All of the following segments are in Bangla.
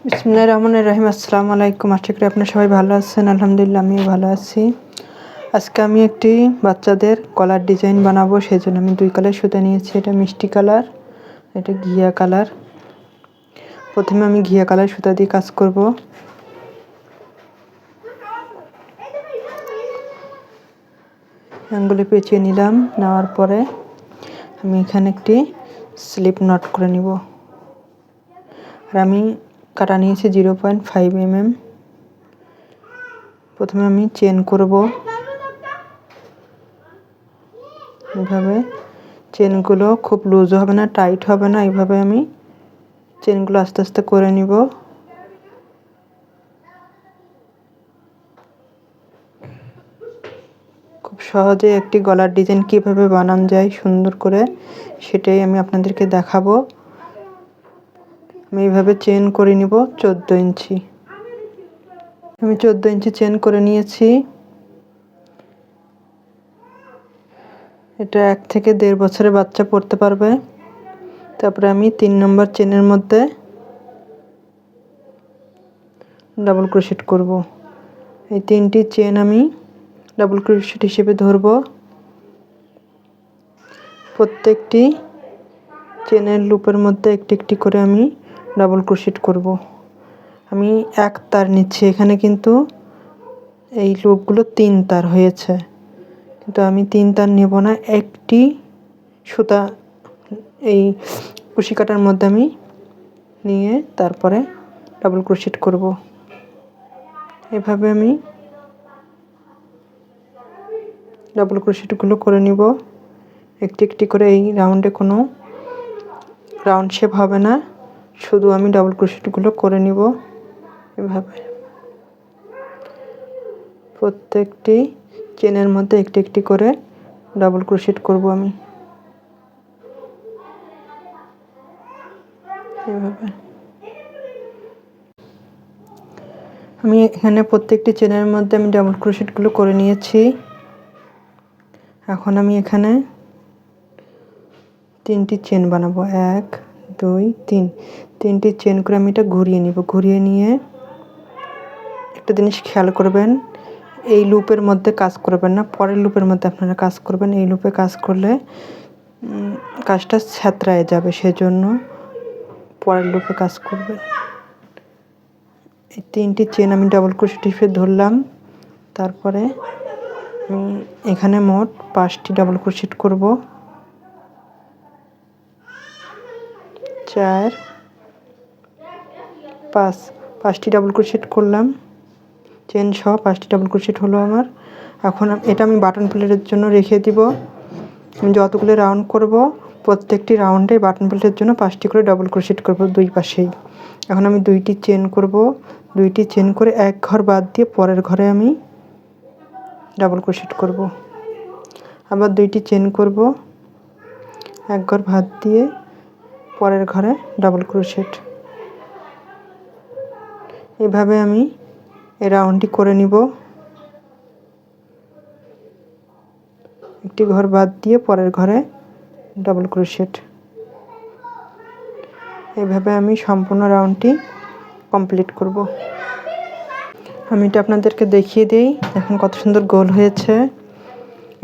বিসমিল্লাহির রহমানির রহিম। আসসালামু আলাইকুম। আশা করি আপনারা সবাই ভালো আছেন। আলহামদুলিল্লাহ আমিও ভালো আছি। আজকে আমি একটি বাচ্চাদের গলার ডিজাইন বানাবো, সেই জন্য আমি 2 কালার সুতা নিয়েছি। এটা মিষ্টি কালার, এটা ঘিয়া কালার। প্রথমে আমি ঘিয়া কালার সুতা দিয়ে কাজ করব। আঙ্গুলে পেঁচিয়ে নিলাম, নেওয়ার পরে আমি এখানে একটি স্লিপ নট করে নিব। আর আমি কাটা নিয়েছি 0.5 mm। প্রথমে আমি চেন করব, এভাবে। চেনগুলো খুব লুজ হবে না, টাইট হবে না, এইভাবে আমি চেনগুলো আস্তে আস্তে করে নিব। খুব সহজে একটি গলার ডিজাইন কিভাবে বানানো যায় সুন্দর করে, সেটাই আমি আপনাদেরকে দেখাবো। আমি এইভাবে চেন করে নিব 14 ইঞ্চি। আমি 14 ইঞ্চি চেন করে নিয়েছি। এটা 1 থেকে 1.5 বছরের বাচ্চা পড়তে পারবে। তারপরে আমি 3 নম্বর চেনের মধ্যে ডাবল ক্রোশেট করব। এই 3টি চেন আমি ডাবল ক্রোশেট হিসেবে ধরব। প্রত্যেকটি চেনের লুপের মধ্যে একটি একটি করে আমি ডাবল ক্রোশেট করব। আমি 1 তার নিচ্ছি, এখানে কিন্তু এই লুপগুলো 3 তার হয়েছে, কিন্তু আমি 3 তার নেব না। একটি সুতা এই কুশি কাটার মধ্যে আমি নিয়ে তারপরে ডাবল ক্রোশেট করব। এভাবে আমি ডাবল ক্রোশেটগুলো করে নিব একটি একটি করে। এই রাউন্ডে কোনো রাউন্ড শেপ হবে না, শুধু আমি ডাবল ক্রোশেটগুলো করে নিব এভাবে। প্রত্যেকটি চেনের মধ্যে একটি একটি করে ডাবল ক্রোশেট করব আমি এভাবে। আমি এখানে প্রত্যেকটি চেনের মধ্যে আমি ডাবল ক্রোশেটগুলো করে নিয়েছি। এখন আমি এখানে 3টি চেন বানাবো। 1 2 3, 3টি চেন করে আমি এটা ঘুরিয়ে নিব। ঘুরিয়ে নিয়ে একটা জিনিস খেয়াল করবেন, এই লুপের মধ্যে কাজ করবেন না, পরের লুপের মধ্যে আপনারা কাজ করবেন। এই লুপে কাজ করলে কাজটা ছ্যাঁতরায় যাবে, সেজন্য পরের লুপে কাজ করবেন। এই 3টি চেন আমি ডাবল ক্রোশেট হিসেবে ধরলাম। তারপরে আমি এখানে মোট 5টি ডাবল ক্রোশেট করব। 4 5, 5টি ডাবল ক্রোশেট করলাম। চেন সহ 5টি ডাবল ক্রোশেট হলো আমার। এখন এটা আমি বাটন প্লেটের জন্য রেখে দিব। আমি যতগুলো রাউন্ড করব প্রত্যেকটি রাউন্ডে বাটন প্লেটের জন্য 5টি করে ডাবল ক্রোশেট করব দুই পাশেই। এখন আমি 2টি চেন করব। 2টি চেন করে এক ঘর বাদ দিয়ে পরের ঘরে আমি ডাবল ক্রোশেট করব। আবার 2টি চেন করব, এক ঘর বাদ দিয়ে পরের ঘরে ডাবল ক্রোশেট। এভাবে আমি এই রাউন্ডটি করে নিব। একটি ঘর বাদ দিয়ে পরের ঘরে ডাবল ক্রোশেট। এইভাবে আমি সম্পূর্ণ রাউন্ডটি কমপ্লিট করব। আমি এটা আপনাদেরকে দেখিয়ে দিই, এখন কত সুন্দর গোল হয়েছে।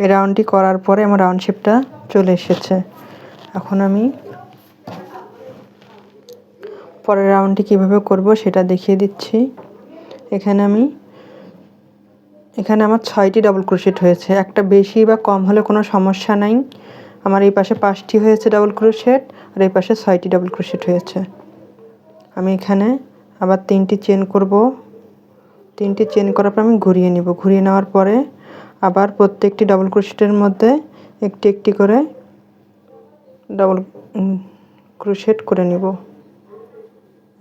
এই রাউন্ডটি করার পরে আমার রাউন্ড শেপটা চলে এসেছে। এখন আমি পরের রাউন্ডটি কিভাবে করব সেটা দেখিয়ে দিচ্ছি। এখানে আমার 6টি ডাবল ক্রোশেট হয়েছে। একটা বেশি বা কম হলে কোনো সমস্যা নাই। আমার এই পাশে 5টি হয়েছে ডাবল ক্রোশেট, আর এই পাশে 6টি ডাবল ক্রোশেট হয়েছে। আমি এখানে আবার 3টি চেন করব। 3টি চেন করার পর আমি ঘুরিয়ে নিব। ঘুরিয়ে নেওয়ার পরে আবার প্রত্যেকটি ডাবল ক্রোশেটের মধ্যে একটি একটি করে ডাবল ক্রোশেট করে নিব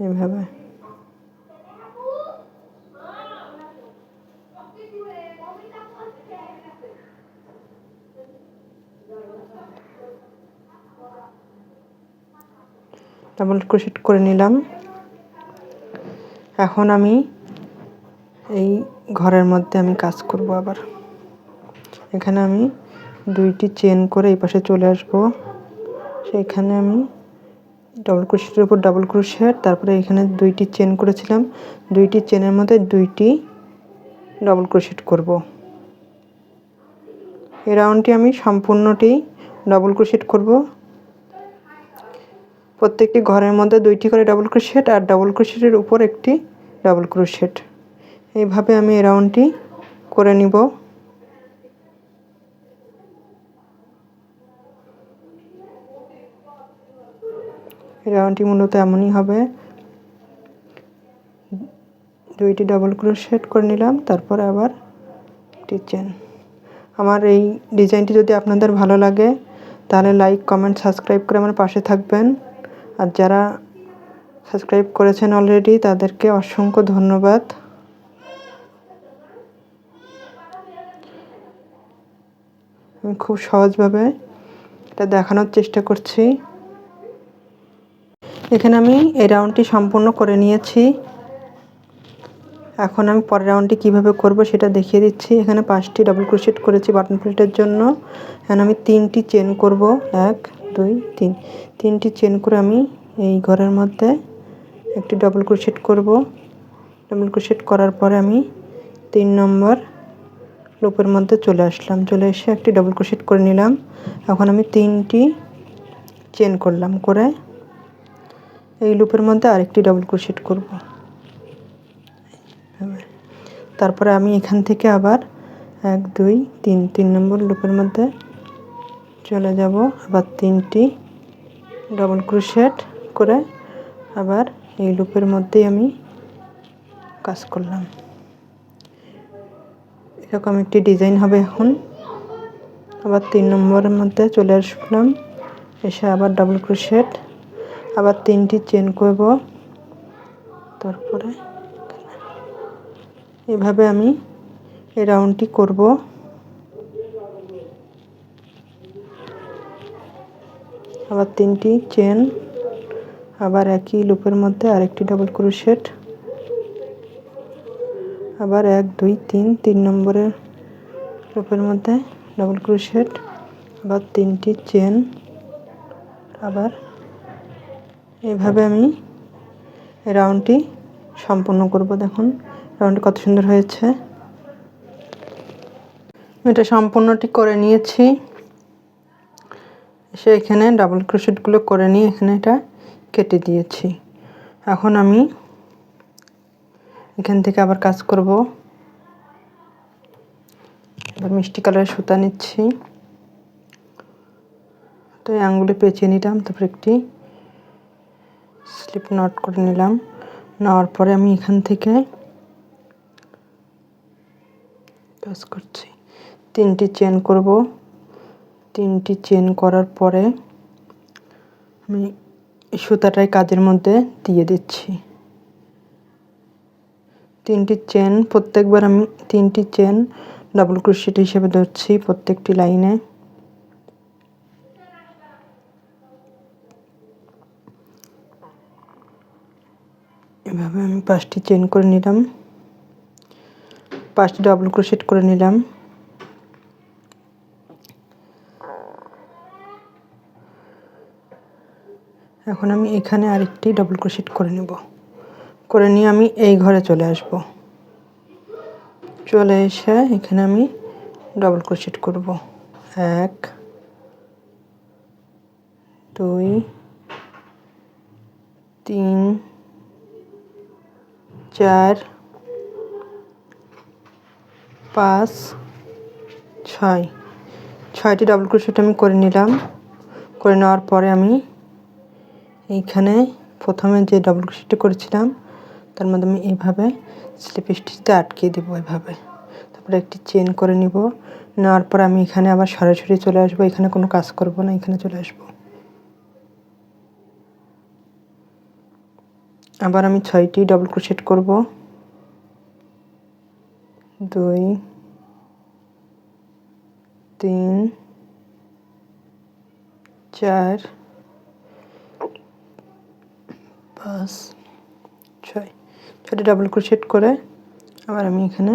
এইভাবে। ডাবল ক্রোশেট করে নিলাম। এখন আমি এই ঘরের মধ্যে আমি কাজ করব। আবার এখানে আমি 2টি চেন করে এই পাশে চলে আসব। সেইখানে আমি ডাবল ক্রোশেটের উপর ডাবল ক্রোশেট, তারপরে এখানে 2টি চেন করেছিলাম, 2টি চেনের মধ্যে 2টি ডাবল ক্রোশেট করব। এই রাউন্ডটি আমি সম্পূর্ণটি ডাবল ক্রোশেট করব। প্রত্যেকটি ঘরের মধ্যে 2টি করে ডাবল ক্রোশেট আর ডাবল ক্রোশেটের উপর একটি ডাবল ক্রোশেট। এইভাবে আমি এই রাউন্ডটি করে নিব। এই রাউন্ডটি মূলত এমনই হবে, 2টি ডাবল ক্রোশেট করে নিলাম, তারপর আবার একটি চেন। আমার এই ডিজাইনটি যদি আপনাদের ভালো লাগে তাহলে লাইক, কমেন্ট, সাবস্ক্রাইব করে আমার পাশে থাকবেন। আর যারা সাবস্ক্রাইব করেছেন অলরেডি তাদেরকে অসংখ্য ধন্যবাদ। আমি খুব সহজভাবে এটা দেখানোর চেষ্টা করছি। এখানে আমি এই রাউন্ডটি সম্পূর্ণ করে নিয়েছি। এখন আমি পরের রাউন্ডটি কীভাবে করব সেটা দেখিয়ে দিচ্ছি। এখানে 5টি ডাবল ক্রোশেট করেছি বাটন প্লেটের জন্য। এখানে আমি 3টি চেন করব, 1 2 3, 3টি চেন করে আমি এই ঘরের মধ্যে একটি ডাবল ক্রোশেট করব। ডাবল ক্রোশেট করার পরে আমি 3 নম্বর লুপের মধ্যে চলে আসলাম, চলে এসে একটি ডাবল ক্রোশেট করে নিলাম। এখন আমি 3টি চেন করলাম, করে এই লুপের মধ্যে আরেকটি ডাবল ক্রোশেট করব। তারপরে আমি এখান থেকে আবার 1 2 3 নম্বর লুপের মধ্যে চলে যাব, আবার 3টি ডাবল ক্রোশেট করে আবার এই লুপের মধ্যেই আমি কাজ করলাম। এরকম একটি ডিজাইন হবে। এখন আবার 3 নম্বরের মধ্যে চলে আসলাম, এসে আবার ডাবল ক্রোশেট, আবার 3টি চেন করব, তারপরে এভাবে আমি এই রাউন্ডটি করব। আবার 3টি চেন, আবার একই লুপের মধ্যে আরেকটি ডাবল ক্রোশেট, আবার 1 2 3 নম্বরের লুপের মধ্যে ডাবল ক্রোশেট, আবার 3টি চেন, আবার এভাবে আমি রাউন্ডটি সম্পূর্ণ করব। দেখুন রাউন্ডটি কত সুন্দর হয়েছে। এটা সম্পূর্ণটি করে নিয়েছি। এসে এখানে ডাবল ক্রোশেটগুলো করে নিয়ে এখানে এটা কেটে দিয়েছি। এখন আমি এখান থেকে আবার কাজ করব। এবার মিষ্টি কালারের সুতা নিচ্ছি, তো এই আঙুলে পেঁচিয়ে নিলাম, তারপর একটি স্লিপ নট করে নিলাম। নেওয়ার পরে আমি এখান থেকে কাজ করছি, 3টি চেন করব। 3টি চেন করার পরে আমি সুতাটাই কাজের মধ্যে দিয়ে দিচ্ছি। 3টি চেন, প্রত্যেকবার আমি 3টি চেন ডাবল ক্রোশেট হিসেবে ধরছি প্রত্যেকটি লাইনে। এভাবে আমি 5টি চেন করে নিলাম, 5টি ডাবল ক্রোশেট করে নিলাম। এখন আমি এখানে আরেকটি ডাবল ক্রোশেট করে নেব, করে নিয়ে আমি এই ঘরে চলে আসব। চলে এসে এখানে আমি ডাবল ক্রোশেট করব, 1 2 3 4 5 6, 6টি ডাবল ক্রোশেট আমি করে নিলাম। করে নেওয়ার পরে আমি এইখানে প্রথমে যে ডাবল ক্রোশেটটা করেছিলাম তার মধ্যে আমি এইভাবে স্লিপ স্টিচটা আটকিয়ে দেবো এভাবে, তারপরে একটি চেন করে নিব। নেওয়ার পর আমি এখানে আবার সরাসরি চলে আসবো, এখানে কোনো কাজ করব না, এখানে চলে আসবো। আবার আমি 6টি ডাবল ক্রোশেট করব, 2 3 4 5 6, 6টি ডাবল ক্রোশেট করে আবার আমি এখানে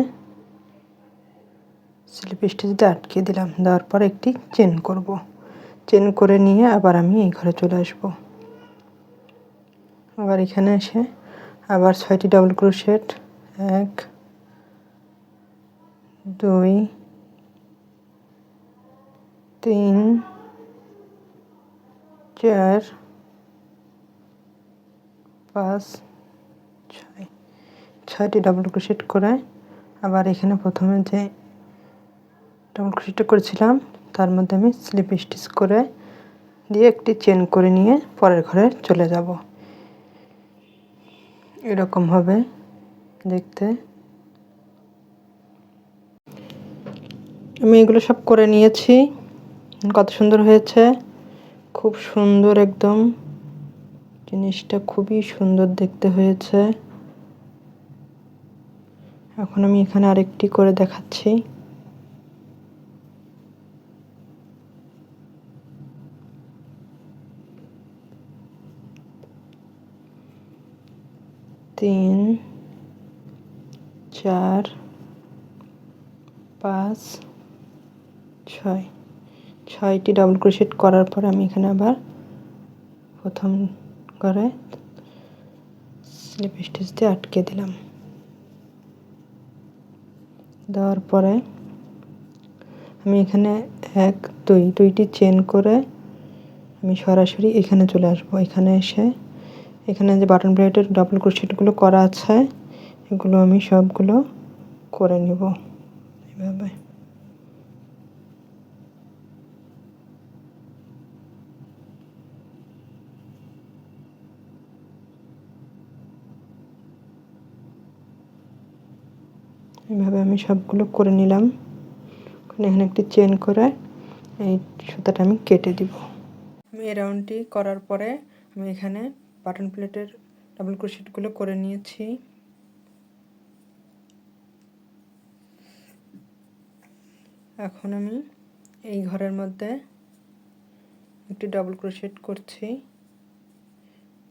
স্লিপ স্টিচটা আটকে দিলাম। দেওয়ার পর একটি চেন করব, চেন করে নিয়ে আবার আমি এই ঘরে চলে আসব। আবার এখানে এসে আবার 6টি ডাবল ক্রোশেট, 1 2 3 4 5 6, 6টি ডাবল ক্রোশেট করে আবার এখানে প্রথমে যে ডাবল ক্রোশেটটা করেছিলাম তার মধ্যে আমি স্লিপ স্টিচ করে দিয়ে একটি চেন করে নিয়ে পরের ঘরে চলে যাব। এরকম হবে দেখতে। আমি এগুলো সব করে নিয়েছি। কত সুন্দর হয়েছে, খুব সুন্দর, একদম জিনিসটা খুবই সুন্দর দেখতে হয়েছে। এখন আমি এখানে আরেকটি করে দেখাচ্ছি। তিন, 4, 5, 6, 6টি ডাবল ক্রোশেট করার পর আমি এখানে আবার প্রথম ঘরে স্লিপ স্টিচ দিয়ে আটকে দিলাম। দেওয়ার পরে আমি এখানে 1 2 দুইটি চেন করে আমি সরাসরি এখানে চলে আসব। এখানে এসে এখানে যে বাটন প্লেটের ডাবল ক্রোশেটগুলো করা আছে এগুলো আমি সবগুলো করে নেব এইভাবে। এইভাবে আমি সবগুলো করে নিলাম। এখানে একটি চেন করে এই সুতাটা আমি কেটে দিব। আমি এই রাউন্ডটি করার পরে আমি এখানে বাটন প্লেটের ডাবল ক্রোশেটগুলো করে নিয়েছি। এখন আমি এই ঘরের মধ্যে একটি ডাবল ক্রোশেট করছি।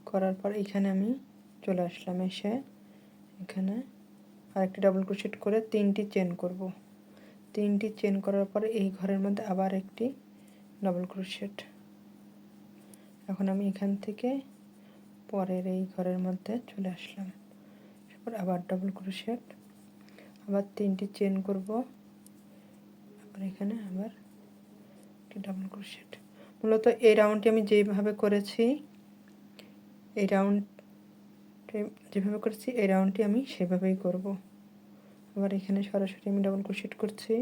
করার পর এখানে আমি চলে আসলাম। এসে এখানে আরেকটি ডাবল ক্রোশেট করে 3টি চেন করব। 3টি চেন করার পরে এই ঘরের মধ্যে আবার একটি ডাবল ক্রোশেট। এখন আমি এখান থেকে পরের এই ঘরের মধ্যে চলে আসলাম। তারপর আবার ডাবল ক্রোশেট, আবার 3টি চেন করব, আবার এখানে আবার একটি ডাবল ক্রোশেট। মূলত এই রাউন্ডটি আমি যেভাবে করেছি এই রাউন্ডটি আমি সেভাবেই করব। আবার এখানে সরাসরি আমি ডাবল ক্রোশেট করছি,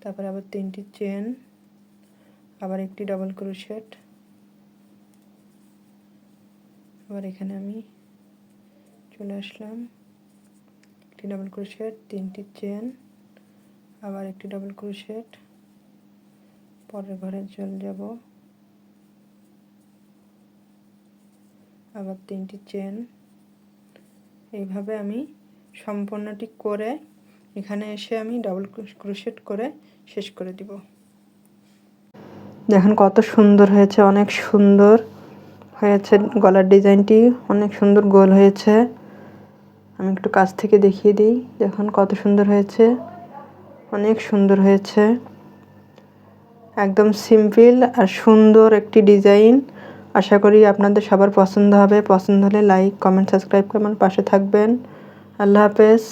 তারপরে আবার 3টি চেন, আবার একটি ডাবল ক্রোশেট, আবার এখানে আমি চলে আসলাম, একটি ডাবল ক্রোশেট, 3টি চেন, আবার একটি ডাবল ক্রোশেট, পরের ঘরে চলে যাব, আবার 3টি চেন। এইভাবে আমি সম্পূর্ণটি করে এখানে এসে আমি ডাবল ক্রোশেট করে শেষ করে দিব। দেখেন কত সুন্দর হয়েছে, অনেক সুন্দর হয়েছে। গলার ডিজাইনটি অনেক সুন্দর গোল হয়েছে। আমি একটু কাছ থেকে দেখিয়ে দিই। দেখুন কত সুন্দর হয়েছে, অনেক সুন্দর হয়েছে। একদম সিম্পল আর সুন্দর একটি ডিজাইন। আশা করি আপনাদের সবার পছন্দ হবে। পছন্দ হলে লাইক, কমেন্ট, সাবস্ক্রাইব করে আমার পাশে থাকবেন। আল্লাহ হাফেজ।